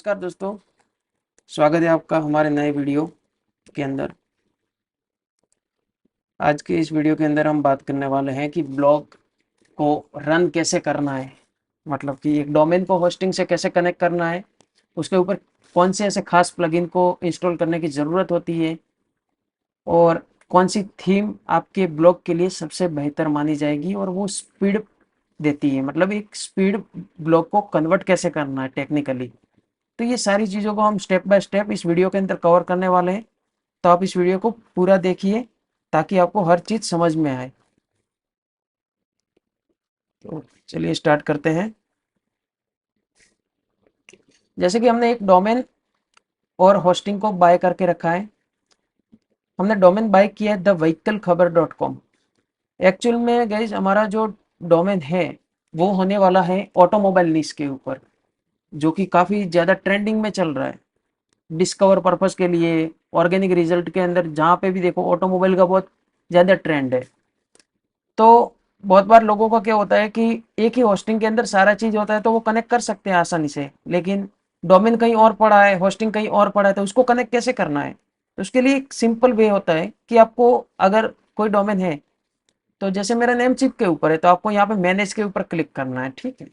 नमस्कार दोस्तों। स्वागत है आपका हमारे नए वीडियो के अंदर। आज के इस वीडियो के अंदर हम बात करने वाले हैं कि ब्लॉग को रन कैसे करना है। मतलब कि एक डोमेन को होस्टिंग से कैसे कनेक्ट करना है, उसके ऊपर कौन से ऐसे खास प्लगइन को इंस्टॉल करने की ज़रूरत होती है और कौन सी थीम आपके ब्लॉग के लिए सबसे बेहतर मानी जाएगी और वो स्पीड देती है। मतलब एक स्पीड ब्लॉग को कन्वर्ट कैसे करना है टेक्निकली। तो ये सारी चीज़ों को हम स्टेप बाय स्टेप इस वीडियो के अंदर कवर करने वाले हैं। तो आप इस वीडियो को पूरा देखिए ताकि आपको हर चीज़ समझ में आए। तो चलिए स्टार्ट करते हैं। जैसे कि हमने एक डोमेन और होस्टिंग को बाय करके रखा है। हमने डोमेन बाय किया है thevehicle.khabar.com। एक्चुअल में गाइज हमारा जो डोमेन है वो होने वाला है ऑटोमोबाइल निश के ऊपर, जो कि काफ़ी ज़्यादा ट्रेंडिंग में चल रहा है। डिस्कवर पर्पस के लिए, ऑर्गेनिक रिजल्ट के अंदर जहाँ पे भी देखो ऑटोमोबाइल का बहुत ज़्यादा ट्रेंड है। तो बहुत बार लोगों का क्या होता है कि एक ही होस्टिंग के अंदर सारा चीज़ होता है तो वो कनेक्ट कर सकते हैं आसानी से, लेकिन डोमेन कहीं और पड़ा है, होस्टिंग कहीं और पड़ा है, तो उसको कनेक्ट कैसे करना है। तो उसके लिए एक सिंपल वे होता है कि आपको अगर कोई डोमेन है, तो जैसे मेरा नेम चिप के ऊपर है तो आपको यहाँ पे मैनेज के ऊपर क्लिक करना है। ठीक है,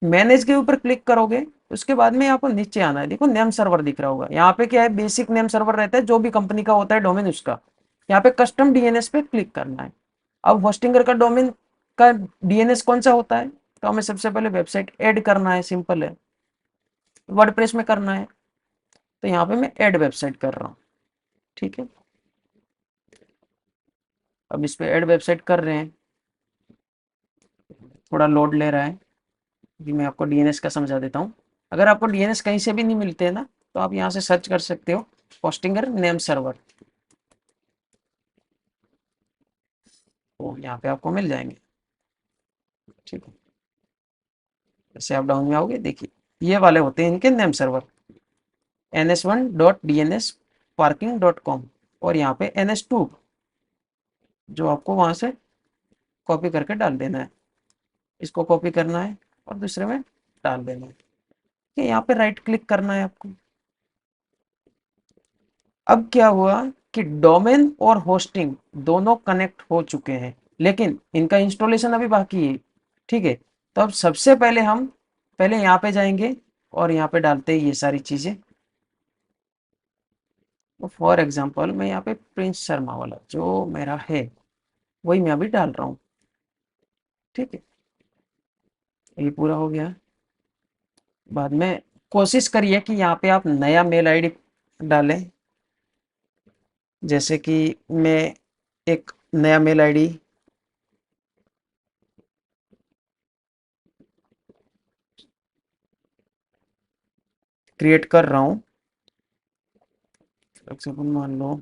मैनेज के ऊपर क्लिक करोगे उसके बाद में यहाँ पर नीचे आना है। देखो नेम सर्वर दिख रहा होगा, यहाँ पे क्या है, बेसिक नेम सर्वर रहता है जो भी कंपनी का होता है डोमेन उसका। यहाँ पे कस्टम डीएनएस पे क्लिक करना है। अब होस्टिंगर का डोमेन का डीएनएस कौन सा होता है, तो हमें सबसे पहले वेबसाइट ऐड करना है। सिंपल है, वर्डप्रेस में करना है। तो यहाँ पे मैं ऐड वेबसाइट कर रहा हूँ। ठीक है, अब इस पे ऐड वेबसाइट कर रहे हैं, थोड़ा लोड ले रहा है। कि मैं आपको डीएनएस का समझा देता हूँ। अगर आपको डीएनएस कहीं से भी नहीं मिलते हैं ना, तो आप यहाँ से सर्च कर सकते हो होस्टिंगर नेम सर्वर, तो यहाँ पे आपको मिल जाएंगे। ठीक है, जैसे आप डाउन में आओगे देखिए ये वाले होते हैं इनके नेम सर्वर, ns1.dnsparking.com और यहाँ पे ns2, जो आपको वहाँ से कॉपी करके डाल देना है। इसको कॉपी करना है और दूसरे में डाल देना है। कि यहाँ पे राइट क्लिक करना है आपको। अब क्या हुआ कि डोमेन और होस्टिंग दोनों कनेक्ट हो चुके हैं, लेकिन इनका इंस्टॉलेशन अभी बाकी है। ठीक है, तो अब सबसे पहले हम पहले यहाँ पे जाएंगे और यहाँ पे डालते हैं ये सारी चीज़ें। तो फॉर एग्जांपल मैं यहाँ पे प्रिंस शर्मा वाला जो मेरा है वही मैं अभी डाल रहा हूँ। ठीक है, ये पूरा हो गया। बाद में कोशिश करिए कि यहाँ पे आप नया मेल आईडी डालें। जैसे कि मैं एक नया मेल आईडी क्रिएट कर रहा हूँ। एग्जाम्पल मान लो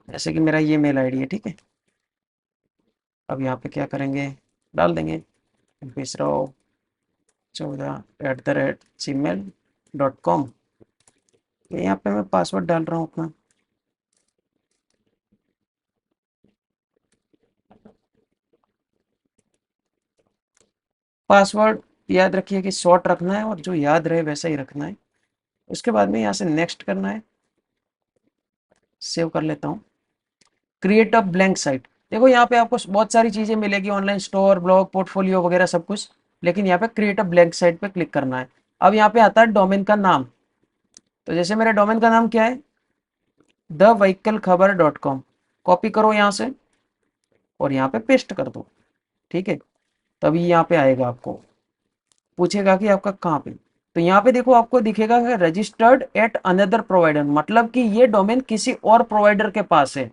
जैसे कि मेरा ये मेल आईडी है। ठीक है, अब यहाँ पे क्या करेंगे, डाल देंगे विसराव 14@gmail.com। यहाँ पे मैं पासवर्ड डाल रहा हूँ अपना। पासवर्ड याद रखिए कि शॉर्ट रखना है और जो याद रहे वैसा ही रखना है। उसके बाद में यहाँ से नेक्स्ट करना है। सेव कर लेता हूँ। Create a blank site. देखो यहाँ पे आपको बहुत सारी चीज़ें मिलेगी, ऑनलाइन स्टोर, ब्लॉग, पोर्टफोलियो वगैरह सब कुछ, लेकिन यहाँ पे क्रिएट अ ब्लैंक साइट पे क्लिक करना है। अब यहाँ पे आता है डोमेन का नाम। तो जैसे मेरे डोमेन का नाम क्या है, thevehicle.khabar.com। कॉपी करो यहाँ से और यहाँ पे पेस्ट कर दो। ठीक है, तभी यहाँ पे आएगा, आपको पूछेगा कि आपका कहाँ पे। तो यहाँ पे देखो आपको दिखेगा कि रजिस्टर्ड एट अनदर प्रोवाइडर, मतलब कि ये डोमेन किसी और प्रोवाइडर के पास है।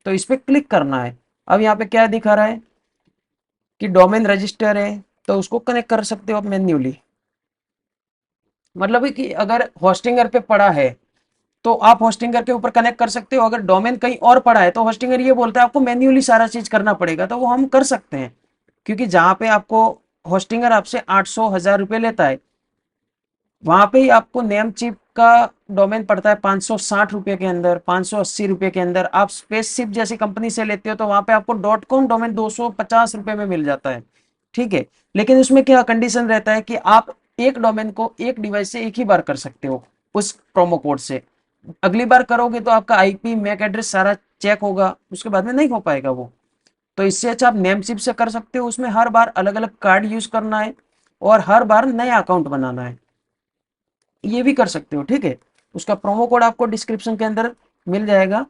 तो इस पे क्लिक करना है। अब यहाँ पे क्या दिखा रहा है कि डोमेन रजिस्टर है, तो उसको कनेक्ट कर सकते हो आप मैन्युअली। मतलब कि अगर होस्टिंगर पे पड़ा है तो आप होस्टिंगर के ऊपर कनेक्ट कर सकते हो। अगर डोमेन कहीं और पड़ा है तो होस्टिंगर ये बोलता है आपको मैन्युअली सारा चीज करना पड़ेगा, तो वो हम कर सकते हैं। क्योंकि जहां पे आपको होस्टिंगर आपसे 800 1000 रुपये लेता है, वहां पे ही आपको नेम चिप का डोमेन पड़ता है 560 रुपये के अंदर, 580 रुपये के अंदर। आप स्पेस शिप जैसी कंपनी से लेते हो तो वहां पे आपको .com डोमेन 250 रुपये में मिल जाता है। ठीक है, लेकिन उसमें क्या कंडीशन रहता है कि आप एक डोमेन को एक डिवाइस से एक ही बार कर सकते हो उस प्रोमो कोड से। अगली बार करोगे तो आपका आईपी मैक एड्रेस सारा चेक होगा, उसके बाद में नहीं हो पाएगा वो। तो इससे अच्छा आप नेम चिप से कर सकते हो, उसमें हर बार अलग अलग कार्ड यूज करना है और हर बार नया अकाउंट बनाना है, ये भी कर सकते हो। ठीक है, उसका प्रोमो कोड आपको डिस्क्रिप्शन के अंदर मिल जाएगा,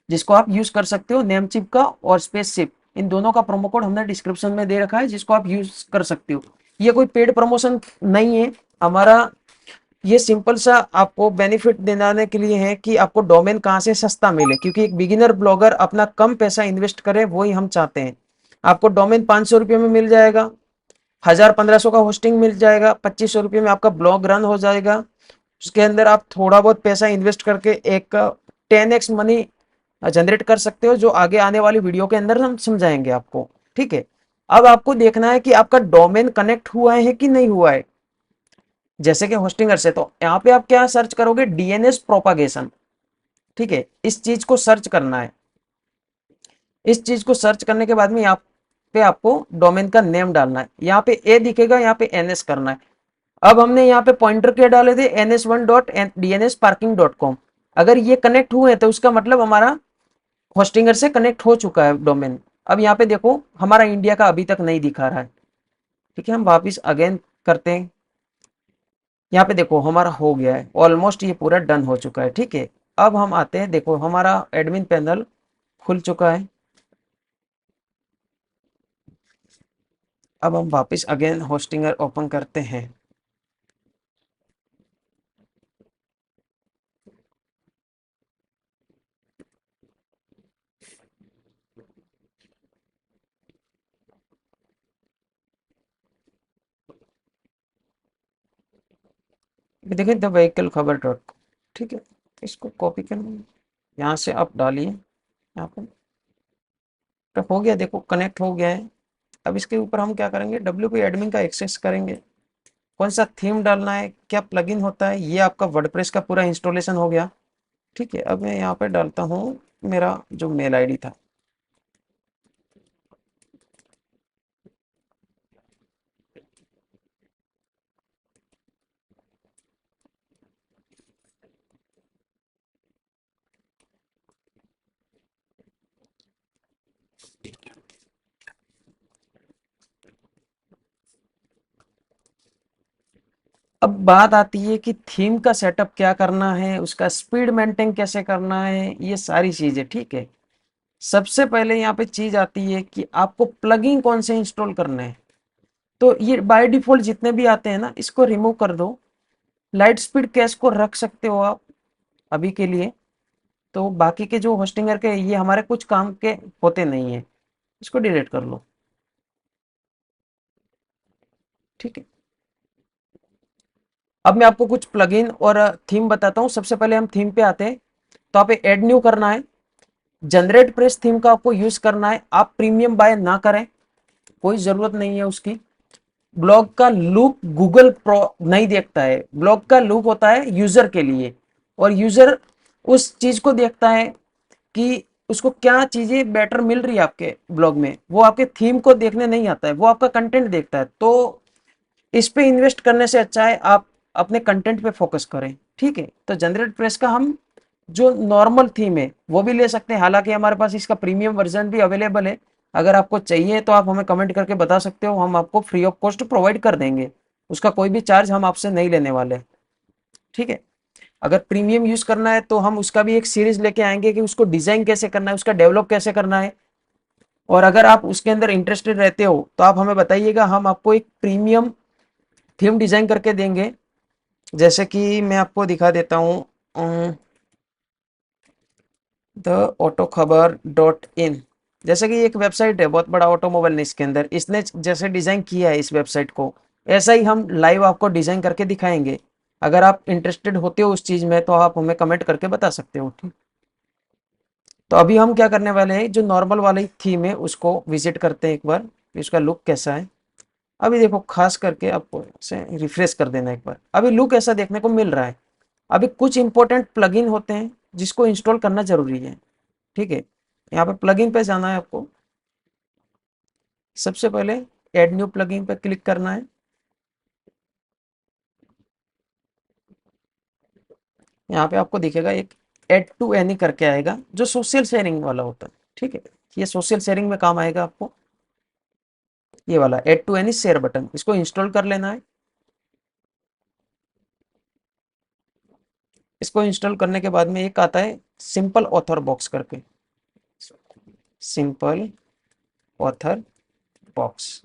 जिसको आप यूज कर सकते हो। नेम चिप का और स्पेस चिप, इन दोनों का प्रोमो कोड हमने डिस्क्रिप्शन में दे रखा है, जिसको आप यूज कर सकते हो। ये कोई पेड प्रमोशन नहीं है हमारा, ये सिंपल सा आपको बेनिफिट दिलाने के लिए है कि आपको डोमेन कहाँ से सस्ता मिले, क्योंकि एक बिगिनर ब्लॉगर अपना कम पैसा इन्वेस्ट करे, वही हम चाहते हैं। आपको डोमेन 500 रुपये में मिल जाएगा, 1000 1500 का होस्टिंग मिल जाएगा, 2500 रुपये में आपका ब्लॉग रन हो जाएगा। उसके अंदर आप थोड़ा बहुत पैसा इन्वेस्ट करके एक 10x मनी जनरेट कर सकते हो, जो आगे आने वाली वीडियो के अंदर हम समझाएंगे आपको। ठीक है, अब आपको देखना है कि आपका डोमेन कनेक्ट हुआ है कि नहीं हुआ है। जैसे कि होस्टिंगर से, तो यहाँ पे आप क्या सर्च करोगे, डीएनएस प्रोपागेशन। ठीक है, इस चीज को सर्च करना है। इस चीज को सर्च करने के बाद में यहाँ पे आपको डोमेन का नेम डालना है। यहाँ पे ए दिखेगा, यहाँ पे एनएस करना है। अब हमने यहाँ पे पॉइंटर क्या डाले थे, ns1.dnsparking.com। अगर ये कनेक्ट हुए तो उसका मतलब हमारा होस्टिंगर से कनेक्ट हो चुका है डोमेन। अब यहाँ पे देखो हमारा इंडिया का अभी तक नहीं दिखा रहा है। ठीक है, हम वापिस अगेन करते हैं। यहाँ पे देखो हमारा हो गया है ऑलमोस्ट, ये पूरा डन हो चुका है। ठीक है, अब हम आते हैं, देखो हमारा एडमिन पैनल खुल चुका है। अब हम वापस अगेन होस्टिंगर ओपन करते हैं। देखिए द व्हीकल खबर .com। ठीक है, इसको कॉपी कर, यहाँ से आप डालिए यहाँ पर। तो हो गया, देखो कनेक्ट हो गया है। अब इसके ऊपर हम क्या करेंगे, WP एडमिन का एक्सेस करेंगे। कौन सा थीम डालना है, क्या प्लगइन होता है, ये आपका वर्डप्रेस का पूरा इंस्टॉलेशन हो गया। ठीक है, अब मैं यहाँ पे डालता हूँ मेरा जो मेल आईडी था। अब बात आती है कि थीम का सेटअप क्या करना है, उसका स्पीड मेंटेन कैसे करना है, ये सारी चीजें। ठीक है, सबसे पहले यहाँ पे चीज आती है कि आपको प्लगइन कौन से इंस्टॉल करने हैं। तो ये बाय डिफॉल्ट जितने भी आते हैं ना, इसको रिमूव कर दो। लाइट स्पीड कैश को रख सकते हो आप अभी के लिए। तो बाकी के जो होस्टिंगर के ये हमारे कुछ काम के होते नहीं है, इसको डिलीट कर लो। ठीक है, अब मैं आपको कुछ प्लगइन और थीम बताता हूँ। सबसे पहले हम थीम पे आते हैं, तो आप ऐड न्यू करना है। जनरेट प्रेस थीम का आपको यूज करना है। आप प्रीमियम बाय ना करें, कोई जरूरत नहीं है उसकी। ब्लॉग का लूप गूगल प्रो नहीं देखता है, ब्लॉग का लूप होता है यूजर के लिए। और यूजर उस चीज को देखता है कि उसको क्या चीजें बेटर मिल रही है आपके ब्लॉग में, वो आपके थीम को देखने नहीं आता है, वो आपका कंटेंट देखता है। तो इस पे इन्वेस्ट करने से अच्छा है आप अपने कंटेंट पे फोकस करें। ठीक है, तो जनरेट प्रेस का हम जो नॉर्मल थीम है वो भी ले सकते हैं, हालांकि हमारे पास इसका प्रीमियम वर्जन भी अवेलेबल है। अगर आपको चाहिए तो आप हमें कमेंट करके बता सकते हो, हम आपको फ्री ऑफ कॉस्ट प्रोवाइड कर देंगे। उसका कोई भी चार्ज हम आपसे नहीं लेने वाले। ठीक है, अगर प्रीमियम यूज करना है तो हम उसका भी एक सीरीज लेके आएंगे कि उसको डिजाइन कैसे करना है, उसका डेवलप कैसे करना है। और अगर आप उसके अंदर इंटरेस्टेड रहते हो तो आप हमें बताइएगा, हम आपको एक प्रीमियम थीम डिजाइन करके देंगे। जैसे कि मैं आपको दिखा देता हूँ, द ऑटो खबर .in। जैसे कि एक वेबसाइट है, बहुत बड़ा ऑटोमोबाइल ने इसके अंदर इसने जैसे डिजाइन किया है इस वेबसाइट को, ऐसा ही हम लाइव आपको डिजाइन करके दिखाएंगे। अगर आप इंटरेस्टेड होते हो उस चीज़ में तो आप हमें कमेंट करके बता सकते हो, ठीक। तो अभी हम क्या करने वाले हैं, जो नॉर्मल वाली थीम है उसको विजिट करते हैं एक बार कि उसका लुक कैसा है। अभी देखो, खास करके आपको इसे रिफ्रेश कर देना एक बार, अभी लुक ऐसा देखने को मिल रहा है। अभी कुछ इंपॉर्टेंट प्लगइन होते हैं जिसको इंस्टॉल करना जरूरी है, ठीक है। यहाँ पे प्लगइन पे जाना है आपको। सबसे पहले ऐड न्यू प्लगइन पे क्लिक करना है। यहाँ पे आपको दिखेगा एक ऐड टू एनी करके आएगा जो सोशल शेयरिंग वाला होता है, ठीक है। ये सोशल शेयरिंग में काम आएगा आपको। ये वाला add to any share button, इसको इंस्टॉल कर लेना है। इसको इंस्टॉल करने के बाद में एक आता है सिंपल ऑथर बॉक्स करके, सिंपल ऑथर बॉक्स।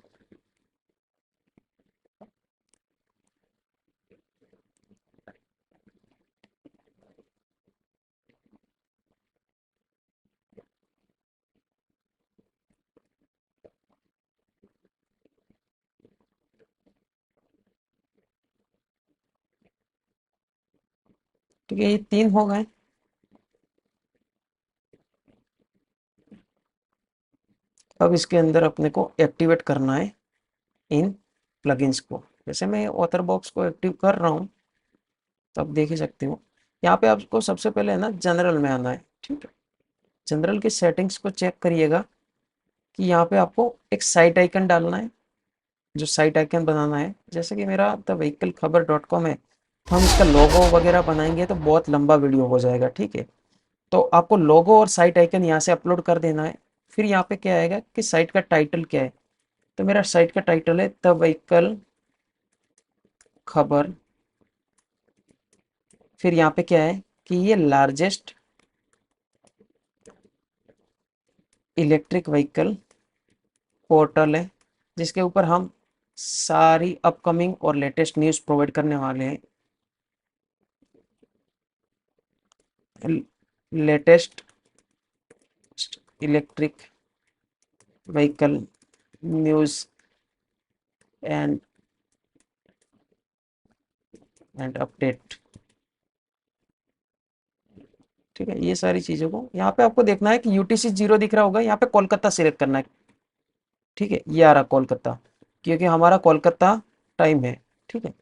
ठीक है, ये 3 हो गए। अब इसके अंदर अपने को एक्टिवेट करना है इन प्लगइन्स को। जैसे मैं ऑथर बॉक्स को एक्टिव कर रहा हूँ तो आप देख ही सकते हो। यहाँ पे आपको सबसे पहले है ना जनरल में आना है, ठीक है। जनरल की सेटिंग्स को चेक करिएगा कि यहाँ पे आपको एक साइट आइकन डालना है। जो साइट आइकन बनाना है, जैसे कि मेरा द व्हीकल खबर डॉट कॉम है, तो हम इसका लोगो वगैरह बनाएंगे तो बहुत लंबा वीडियो हो जाएगा, ठीक है। तो आपको लोगो और साइट आइकन यहाँ से अपलोड कर देना है। फिर यहाँ पे क्या आएगा कि साइट का टाइटल क्या है। तो मेरा साइट का टाइटल है द व्हीकल खबर। फिर यहाँ पे क्या है कि ये लार्जेस्ट इलेक्ट्रिक व्हीकल पोर्टल है जिसके ऊपर हम सारी अपकमिंग और लेटेस्ट न्यूज़ प्रोवाइड करने वाले हैं। Latest electric vehicle news and update, ठीक है। ये सारी चीज़ों को यहाँ पे आपको देखना है कि यूटीसी 0 दिख रहा होगा, यहाँ पे कोलकाता सिलेक्ट करना है, ठीक है। ये आ रहा कोलकाता, क्योंकि हमारा कोलकाता टाइम है, ठीक है।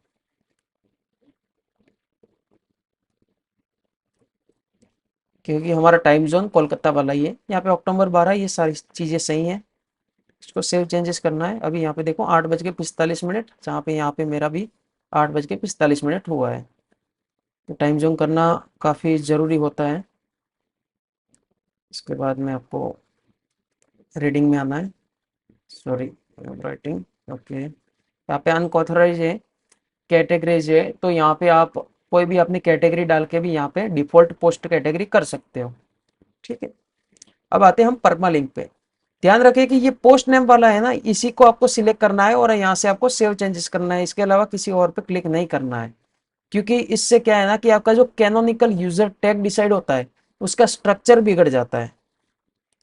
क्योंकि हमारा टाइम जोन कोलकाता वाला ही है। यहाँ पे अक्टूबर 12, ये सारी चीज़ें सही हैं। इसको सेव चेंजेस करना है। अभी यहाँ पे देखो 8:45, जहाँ पे यहाँ पे मेरा भी 8:45 हुआ है। तो टाइम जोन करना काफ़ी ज़रूरी होता है। इसके बाद में आपको रीडिंग में आना है, सॉरी राइटिंग, ओके। यहाँ पे अनऑथराइज है, कैटेगरीज है, तो यहाँ पे आप कोई भी अपनी कैटेगरी डाल के भी यहाँ पे डिफॉल्ट पोस्ट कैटेगरी कर सकते हो, ठीक है। अब आते हैं हम परमा लिंक पे। ध्यान रखें कि ये पोस्ट नेम वाला है ना, इसी को आपको सिलेक्ट करना है और यहाँ से आपको सेव चेंजेस करना है। इसके अलावा किसी और पे क्लिक नहीं करना है, क्योंकि इससे क्या है ना कि आपका जो कैनोनिकल यूजर टैग डिसाइड होता है उसका स्ट्रक्चर बिगड़ जाता है,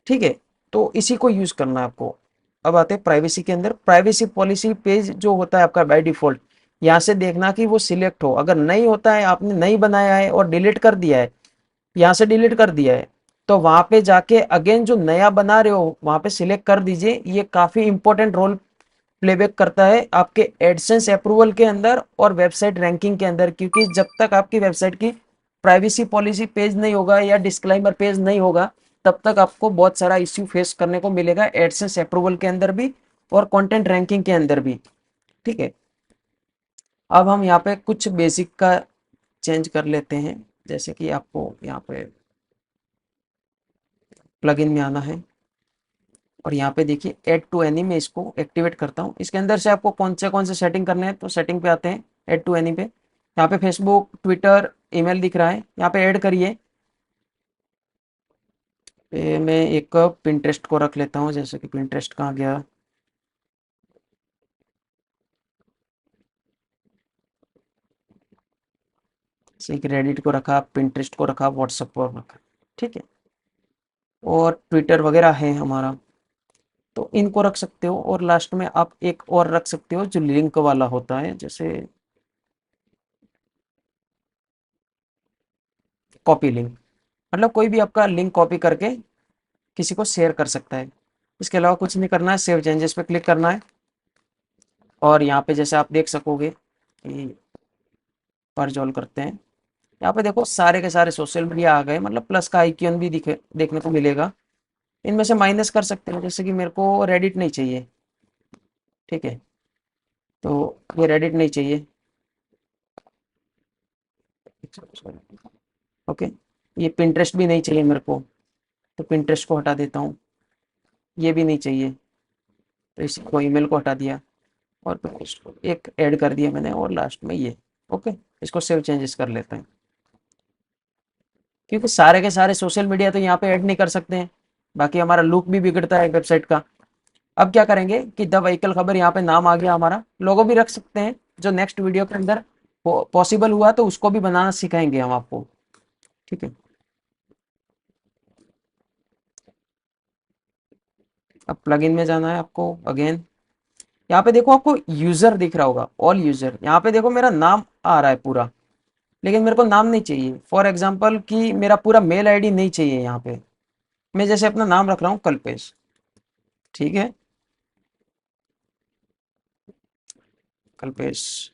ठीक है। तो इसी को यूज करना है आपको। अब आते हैं प्राइवेसी के अंदर। प्राइवेसी पॉलिसी पेज जो होता है आपका बाय डिफॉल्ट, यहाँ से देखना कि वो सिलेक्ट हो। अगर नहीं होता है, आपने नहीं बनाया है और डिलीट कर दिया है, यहाँ से डिलीट कर दिया है, तो वहां पे जाके अगेन जो नया बना रहे हो वहां पे सिलेक्ट कर दीजिए। ये काफी इंपॉर्टेंट रोल प्लेबैक करता है आपके एडसेंस अप्रूवल के अंदर और वेबसाइट रैंकिंग के अंदर, क्योंकि जब तक आपकी वेबसाइट की प्राइवेसी पॉलिसी पेज नहीं होगा या डिस्क्लेमर पेज नहीं होगा, तब तक आपको बहुत सारा इश्यू फेस करने को मिलेगा एडसेंस अप्रूवल के अंदर भी और कंटेंट रैंकिंग के अंदर भी, ठीक है। अब हम यहाँ पे कुछ बेसिक का चेंज कर लेते हैं। जैसे कि आपको यहाँ पे प्लगइन में आना है और यहाँ पे देखिए ऐड टू एनी, में इसको एक्टिवेट करता हूँ। इसके अंदर से आपको कौन से सेटिंग करने हैं, तो सेटिंग पे आते हैं, ऐड टू एनी पे। यहाँ पे फेसबुक, ट्विटर, ईमेल दिख रहा है, यहाँ पे ऐड करिए। मैं एक पिंटरेस्ट को रख लेता हूँ, जैसे कि पिंटरेस्ट कहाँ गया, जैसे कि रेडिट को रखा, पिंटरेस्ट को रखा, व्हाट्सएप को रखा, ठीक है। और ट्विटर वगैरह है हमारा, तो इनको रख सकते हो। और लास्ट में आप एक और रख सकते हो जो लिंक वाला होता है, जैसे कॉपी लिंक, मतलब कोई भी आपका लिंक कॉपी करके किसी को शेयर कर सकता है। इसके अलावा कुछ नहीं करना है, सेव चेंजेस पे क्लिक करना है और यहाँ पे जैसे आप देख सकोगे कि पर्ज ऑल करते हैं, यहाँ पे देखो सारे के सारे सोशल मीडिया आ गए, मतलब प्लस का आइकन भी दिखे देखने को मिलेगा। इनमें से माइनस कर सकते हैं, जैसे कि मेरे को रेडिट नहीं चाहिए, ठीक है, तो ये रेडिट नहीं चाहिए, ओके। ये पिंटरेस्ट भी नहीं चाहिए मेरे को, तो पिंटरेस्ट को हटा देता हूँ। ये भी नहीं चाहिए, तो इसी को ईमेल को हटा दिया और पिंटरेस्ट को एक ऐड कर दिया मैंने, और लास्ट में ये, ओके। इसको सेव चेंजेस कर लेते हैं, क्योंकि सारे के सारे सोशल मीडिया तो यहाँ पे ऐड नहीं कर सकते हैं, बाकी हमारा लुक भी बिगड़ता है वेबसाइट का। अब क्या करेंगे कि द व्हीकल खबर, यहाँ पे नाम आ गया हमारा, लोगो भी रख सकते हैं, जो नेक्स्ट वीडियो के अंदर पॉसिबल हुआ तो उसको भी बनाना सिखाएंगे हम आपको, ठीक है। अब प्लगइन में जाना है आपको अगेन, यहाँ पे देखो आपको यूजर दिख रहा होगा, ऑल यूजर, यहाँ पे देखो मेरा नाम आ रहा है पूरा, लेकिन मेरे को नाम नहीं चाहिए। फॉर एग्जाम्पल कि मेरा पूरा मेल आईडी नहीं चाहिए यहाँ पे, मैं जैसे अपना नाम रख रहा हूँ कल्पेश, ठीक है, कल्पेश।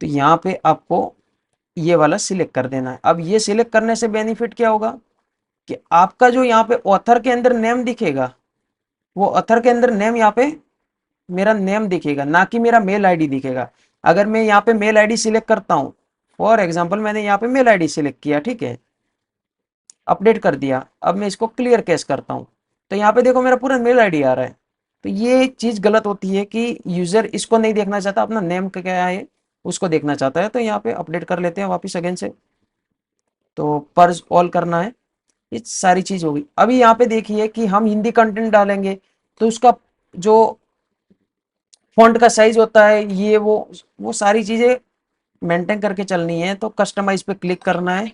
तो यहाँ पे आपको ये वाला सिलेक्ट कर देना है। अब ये सिलेक्ट करने से बेनिफिट क्या होगा कि आपका जो यहाँ पे ऑथर के अंदर नेम दिखेगा, वो ऑथर के अंदर नेम यहाँ पे मेरा नेम दिखेगा, ना कि मेरा मेल आईडी दिखेगा। अगर मैं यहाँ पे मेल आईडी सिलेक्ट करता हूँ, फॉर एग्जांपल मैंने यहाँ पे मेल आईडी सिलेक्ट किया, ठीक है, अपडेट कर दिया, अब मैं इसको क्लियर कैश करता हूँ, तो यहाँ पे देखो मेरा पूरा मेल आईडी आ रहा है। तो ये चीज़ गलत होती है कि यूज़र इसको नहीं देखना चाहता, अपना नेम क्या है उसको देखना चाहता है। तो यहाँ पे अपडेट कर लेते हैं वापस अगेन से, तो पर्ज ऑल करना है, ये सारी चीज होगी। अभी यहाँ पे देखिए कि हम हिंदी कंटेंट डालेंगे, तो उसका जो फॉन्ट का साइज होता है, ये वो सारी चीजें मेंटेन करके चलनी है। तो कस्टमाइज पे क्लिक करना है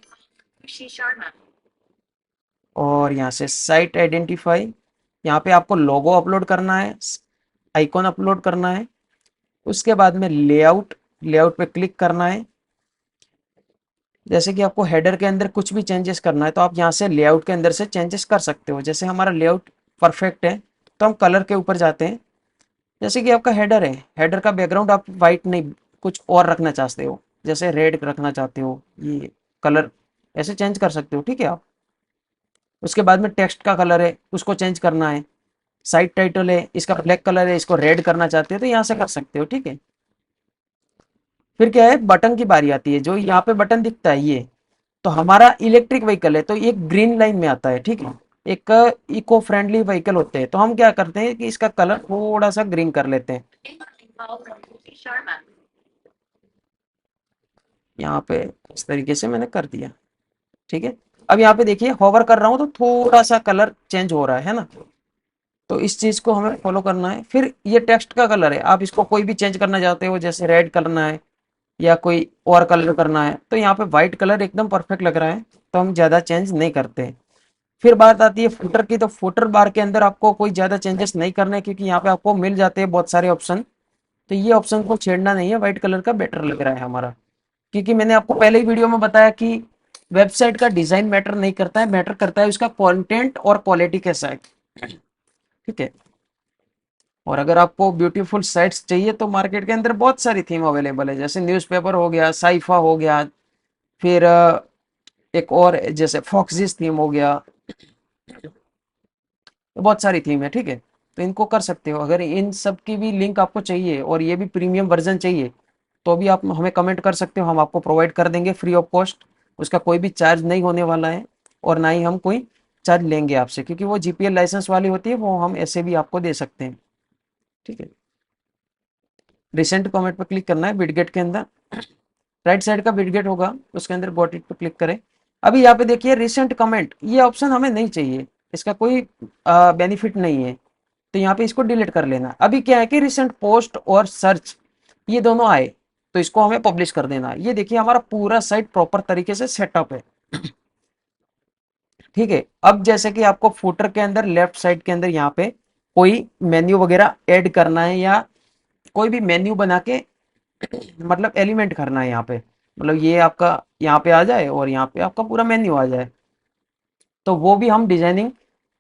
और यहाँ से साइट आइडेंटिफाई, यहाँ पे आपको लोगो अपलोड करना है, आइकॉन अपलोड करना है, उसके बाद में लेआउट, लेआउट पे क्लिक करना है। जैसे कि आपको हेडर के अंदर कुछ भी चेंजेस करना है, तो आप यहाँ से लेआउट के अंदर से चेंजेस कर सकते हो। जैसे हमारा लेआउट परफेक्ट है, तो हम कलर के ऊपर जाते हैं। जैसे कि आपका हेडर है, हेडर का बैकग्राउंड आप वाइट नहीं कुछ और रखना चाहते हो, जैसे रेड रखना चाहते हो, ये कलर ऐसे चेंज कर सकते हो, ठीक है आप। उसके बाद में टेक्स्ट का कलर है, उसको चेंज करना है। साइट टाइटल है, इसका ब्लैक कलर है, इसको रेड करना चाहते हो तो यहाँ से कर सकते हो, ठीक है। फिर क्या है, बटन की बारी आती है। जो यहाँ पे बटन दिखता है ये, तो हमारा इलेक्ट्रिक व्हीकल है, तो ये ग्रीन लाइन में आता है, ठीक है। एक इको फ्रेंडली व्हीकल होते हैं, तो हम क्या करते हैं कि इसका कलर थोड़ा सा ग्रीन कर लेते हैं, यहाँ पे इस तरीके से मैंने कर दिया, ठीक है। अब यहाँ पे देखिए होवर कर रहा हूँ तो थोड़ा सा कलर चेंज हो रहा है ना, तो इस चीज को हमें फॉलो करना है। फिर ये टेक्स्ट का कलर है, आप इसको कोई भी चेंज करना चाहते हो, जैसे रेड करना है या कोई और कलर करना है, तो यहाँ पे व्हाइट कलर एकदम परफेक्ट लग रहा है, तो हम ज्यादा चेंज नहीं करते। फिर बात आती है फुटर की, तो फुटर बार के अंदर आपको कोई ज्यादा चेंजेस नहीं करने, क्योंकि यहाँ पे आपको मिल जाते हैं बहुत सारे ऑप्शन, तो ये ऑप्शन को छेड़ना नहीं है। व्हाइट कलर का बेटर लग रहा है हमारा, क्योंकि मैंने आपको पहले ही वीडियो में बताया कि वेबसाइट का डिजाइन मैटर नहीं करता है, मैटर करता है उसका कंटेंट और क्वालिटी कैसा है, ठीक है। और अगर आपको ब्यूटीफुल साइट्स चाहिए तो मार्केट के अंदर बहुत सारी थीम अवेलेबल है, जैसे न्यूज़पेपर हो गया, साइफा हो गया, फिर एक और जैसे फॉक्सिस थीम हो गया, तो बहुत सारी थीम है, ठीक है। तो इनको कर सकते हो। अगर इन सब की भी लिंक आपको चाहिए और ये भी प्रीमियम वर्जन चाहिए, तो भी आप हमें कमेंट कर सकते हो, हम आपको प्रोवाइड कर देंगे फ्री ऑफ कॉस्ट। उसका कोई भी चार्ज नहीं होने वाला है, और ना ही हम कोई चार्ज लेंगे आपसे, क्योंकि वो जीपीएल लाइसेंस वाली होती है, वो हम ऐसे भी आपको दे सकते हैं, ठीक है। रिसेंट कमेंट पर क्लिक करना है विडगेट के अंदर, राइट साइड का विडगेट होगा, उसके अंदर गॉट इट पर क्लिक करें। अभी यहाँ पे देखिए रिसेंट कमेंट, ये ऑप्शन हमें नहीं चाहिए, इसका कोई बेनिफिट नहीं है, तो यहाँ पे इसको डिलीट कर लेना। अभी क्या है कि रिसेंट पोस्ट और सर्च ये दोनों आए, तो इसको हमें पब्लिश कर देना। ये देखिए हमारा पूरा साइट प्रॉपर तरीके से सेटअप है, ठीक है। अब जैसे कि आपको फुटर के अंदर लेफ्ट साइड के अंदर यहाँ पे कोई मेन्यू वगैरह ऐड करना है, या कोई भी मेन्यू बना के मतलब एलिमेंट करना है यहाँ पे, मतलब ये आपका यहाँ पे आ जाए और यहाँ पे आपका पूरा मेन्यू आ जाए। तो वो भी हम डिजाइनिंग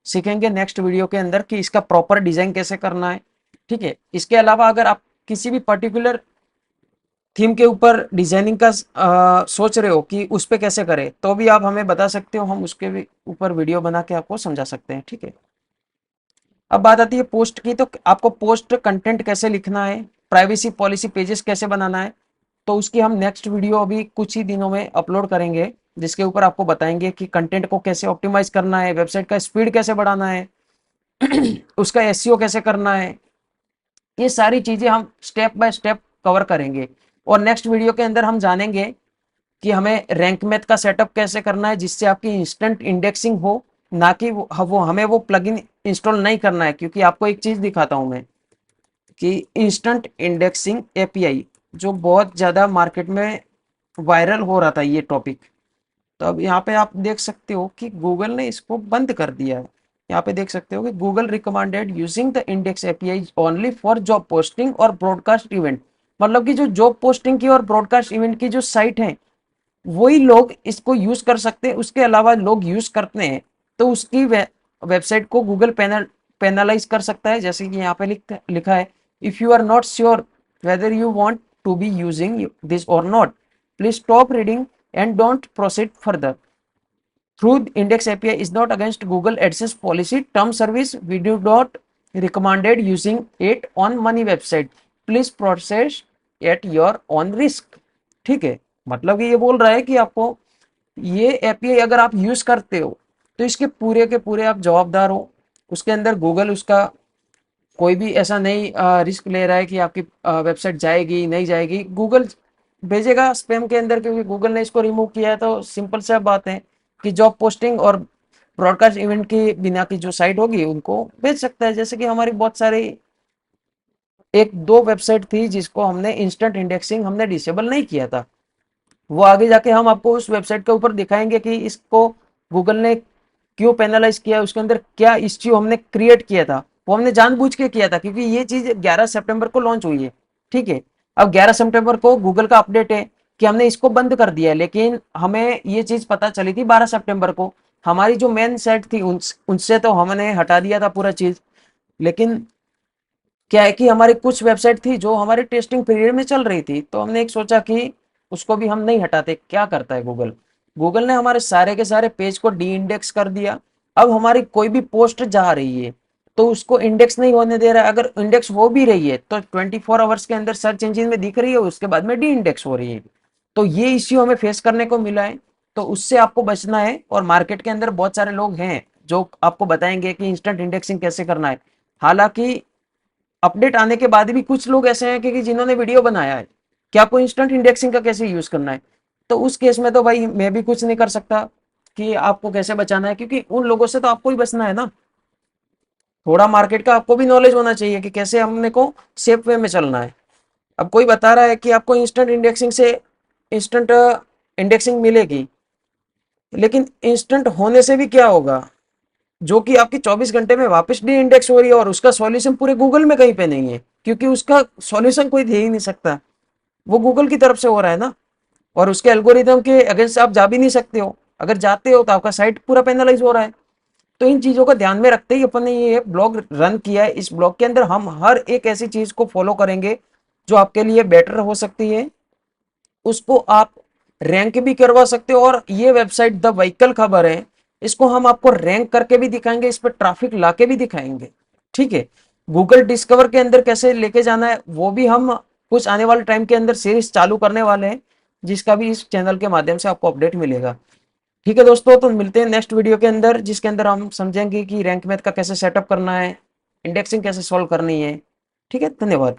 सीखेंगे नेक्स्ट वीडियो के अंदर कि इसका प्रॉपर डिजाइन कैसे करना है। ठीक है, इसके अलावा अगर आप किसी भी पर्टिकुलर थीम के ऊपर डिजाइनिंग का सोच रहे हो कि उस पे कैसे करें, तो भी आप हमें बता सकते हो, हम उसके भी ऊपर वीडियो बना के आपको समझा सकते हैं। ठीक है, अब बात आती है पोस्ट की। तो आपको पोस्ट कंटेंट कैसे लिखना है, प्राइवेसी पॉलिसी पेजेस कैसे बनाना है, तो उसकी हम नेक्स्ट वीडियो अभी कुछ ही दिनों में अपलोड करेंगे, जिसके ऊपर आपको बताएंगे कि कंटेंट को कैसे ऑप्टिमाइज करना है, वेबसाइट का स्पीड कैसे बढ़ाना है, उसका एसईओ कैसे करना है। ये सारी चीजें हम स्टेप बाय स्टेप कवर करेंगे। और नेक्स्ट वीडियो के अंदर हम जानेंगे कि हमें रैंक मैथ का सेटअप कैसे करना है, जिससे आपकी इंस्टेंट इंडेक्सिंग हो, ना कि वो हमें वो प्लगइन इंस्टॉल नहीं करना है। क्योंकि आपको एक चीज दिखाता हूं मैं कि इंस्टेंट इंडेक्सिंग एपीआई जो बहुत ज़्यादा मार्केट में वायरल हो रहा था ये टॉपिक, तो अब यहाँ पे आप देख सकते हो कि गूगल ने इसको बंद कर दिया है। यहाँ पे देख सकते हो कि Google recommended using the index API only for job posting और ब्रॉडकास्ट इवेंट। मतलब कि जो जॉब पोस्टिंग की और ब्रॉडकास्ट इवेंट की जो साइट है, वही लोग इसको यूज कर सकते हैं, उसके अलावा लोग यूज करते हैं तो उसकी वेबसाइट को गूगल पेनलाइज कर सकता है। जैसे कि यहाँ पे लिखा है, if you are not sure whether you want to be using this or not, please stop reading and don't proceed further. Through index API is not against Google AdSense policy term service, we do not recommended using it on money website, please process at your own risk. ठीक है, मतलब कि ये बोल रहा है कि आपको ये एपीआई अगर आप यूज करते हो तो इसके पूरे के पूरे आप जवाबदार हो। उसके अंदर गूगल उसका कोई भी ऐसा नहीं रिस्क ले रहा है कि आपकी वेबसाइट जाएगी नहीं जाएगी, गूगल भेजेगा स्पैम के अंदर, क्योंकि गूगल ने इसको रिमूव किया है। तो सिंपल सा बात है कि जॉब पोस्टिंग और ब्रॉडकास्ट इवेंट की बिना की जो साइट होगी उनको भेज सकता है। जैसे कि हमारी बहुत सारी एक दो वेबसाइट थी जिसको हमने इंस्टेंट इंडेक्सिंग हमने डिसेबल नहीं किया था, वो आगे जाके हम आपको उस वेबसाइट के ऊपर दिखाएंगे कि इसको गूगल ने क्यों पेनलाइज किया, उसके अंदर क्या इश्यू हमने क्रिएट किया था। वो हमने जानबूझ के किया था क्योंकि ये चीज 11 सितंबर को लॉन्च हुई है। ठीक है, अब 11 सितंबर को गूगल का अपडेट है कि हमने इसको बंद कर दिया है, लेकिन हमें ये चीज पता चली थी 12 सितंबर को। हमारी जो मेन साइट थी उनसे तो हमने हटा दिया था पूरा चीज। लेकिन क्या है कि हमारी कुछ वेबसाइट थी जो हमारे टेस्टिंग पीरियड में चल रही थी, तो हमने एक सोचा कि उसको भी हम नहीं हटाते। क्या करता है गूगल, गूगल ने हमारे सारे के सारे पेज को डी इंडेक्स कर दिया। अब हमारी कोई भी पोस्ट जा रही है तो उसको इंडेक्स नहीं होने दे रहा है। अगर इंडेक्स हो भी रही है तो 24 आवर्स के अंदर सर्च इंजिन में दिख रही है, उसके बाद में डी इंडेक्स हो रही है। तो ये इश्यू हमें फेस करने को मिला है, तो उससे आपको बचना है। और मार्केट के अंदर बहुत सारे लोग हैं जो आपको बताएंगे कि इंस्टेंट इंडेक्सिंग कैसे करना है। हालांकि अपडेट आने के बाद भी कुछ लोग ऐसे हैं कि जिन्होंने वीडियो बनाया है कि आपको इंस्टेंट इंडेक्सिंग का कैसे यूज करना है। तो उस केस में तो भाई मैं भी कुछ नहीं कर सकता कि आपको कैसे बचाना है, क्योंकि उन लोगों से तो आपको ही बचना है ना। थोड़ा मार्केट का आपको भी नॉलेज होना चाहिए कि कैसे हमने को सेफ वे में चलना है। अब कोई बता रहा है कि आपको इंस्टेंट इंडेक्सिंग से इंस्टेंट इंडेक्सिंग मिलेगी, लेकिन इंस्टेंट होने से भी क्या होगा, जो कि आपकी 24 घंटे में वापस डी इंडेक्स हो रही है और उसका सॉल्यूशन पूरे गूगल में कहीं पे नहीं है, क्योंकि उसका सॉल्यूशन कोई दे ही नहीं सकता। वो गूगल की तरफ से हो रहा है ना, और उसके एल्गोरिदम के अगेंस्ट आप जा भी नहीं सकते हो। अगर जाते हो तो आपका साइट पूरा पेनलाइज हो रहा है। तो इन चीजों को ध्यान में रखते ही अपन ने ये ब्लॉग रन किया है। इस ब्लॉग के अंदर हम हर एक ऐसी चीज को फॉलो करेंगे जो आपके लिए बेटर हो सकती है, उसको आप रैंक भी करवा सकते हो। और ये वेबसाइट द व्हीकल खबर है, इसको हम आपको रैंक करके भी दिखाएंगे, इस पर ट्रैफिक लाके भी दिखाएंगे। ठीक है, गूगल डिस्कवर के अंदर कैसे लेके जाना है वो भी हम कुछ आने वाले टाइम के अंदर सीरीज चालू करने वाले हैं, जिसका भी इस चैनल के माध्यम से आपको अपडेट मिलेगा। ठीक है दोस्तों, तो मिलते हैं नेक्स्ट वीडियो के अंदर, जिसके अंदर हम समझेंगे कि रैंक मैथ का कैसे सेटअप करना है, इंडेक्सिंग कैसे सॉल्व करनी है। ठीक है, धन्यवाद।